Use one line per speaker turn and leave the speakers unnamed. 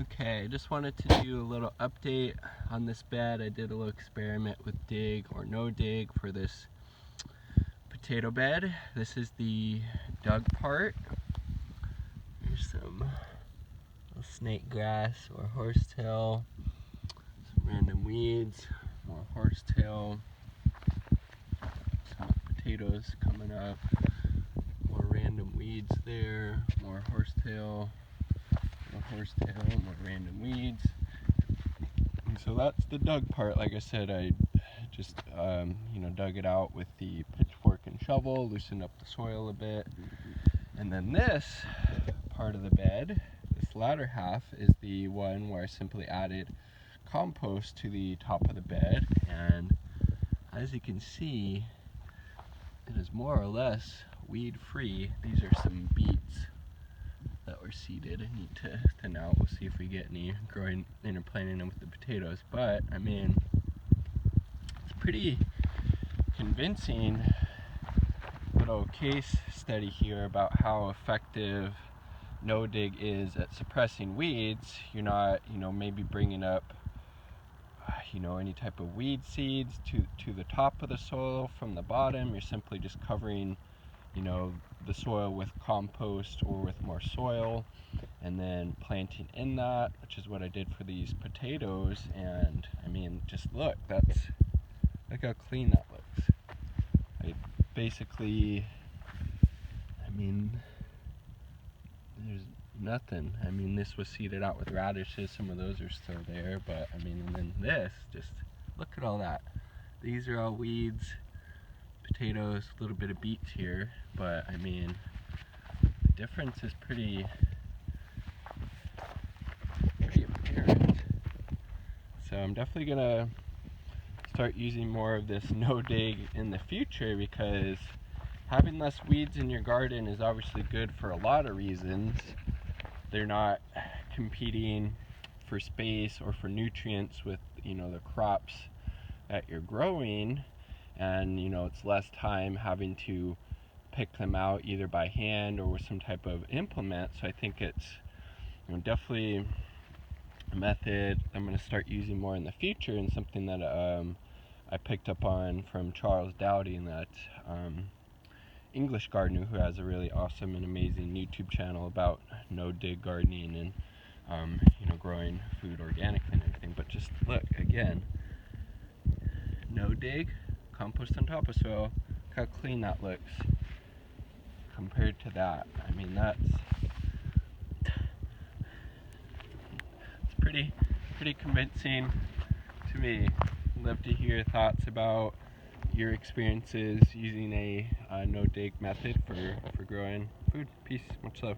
Okay, I just wanted to do a little update on this bed. I did a little experiment with dig or no dig for this potato bed. This is the dug part. There's some snake grass or horsetail, some random weeds, more horsetail, some potatoes coming up, more random weeds there, more horsetail, more random weeds. And so that's the dug part. Like I said, I just dug it out with the pitchfork and shovel, loosened up the soil a bit. And then this part of the bed, this latter half, is the one where I simply added compost to the top of the bed, and as you can see, it is more or less weed free. These are some beets that were seeded. I need to thin out. We'll see if we get any growing, interplanting them with the potatoes. But I mean, it's pretty convincing little case study here about how effective no dig is at suppressing weeds. You're not, maybe bringing up, any type of weed seeds to the top of the soil from the bottom. You're simply just covering the soil with compost or with more soil, and then planting in that, which is what I did for these potatoes. And I mean, just look how clean that looks. I basically, there's nothing. This was seeded out with radishes. Some of those are still there, but and then this, just look at all that. These are all weeds, potatoes, a little bit of beets here, but the difference is pretty apparent. So I'm definitely gonna start using more of this no dig in the future, because having less weeds in your garden is obviously good for a lot of reasons. They're not competing for space or for nutrients with the crops that you're growing, and it's less time having to pick them out either by hand or with some type of implement. So I think it's definitely a method I'm going to start using more in the future, and something that I picked up on from Charles Dowdy, and that English gardener who has a really awesome and amazing YouTube channel about no dig gardening and growing food organically and everything. But just look again, no dig, compost on top of soil. Look how clean that looks compared to that. It's pretty convincing to me. I'd love to hear thoughts about your experiences using a no dig method for growing food. Peace, much love.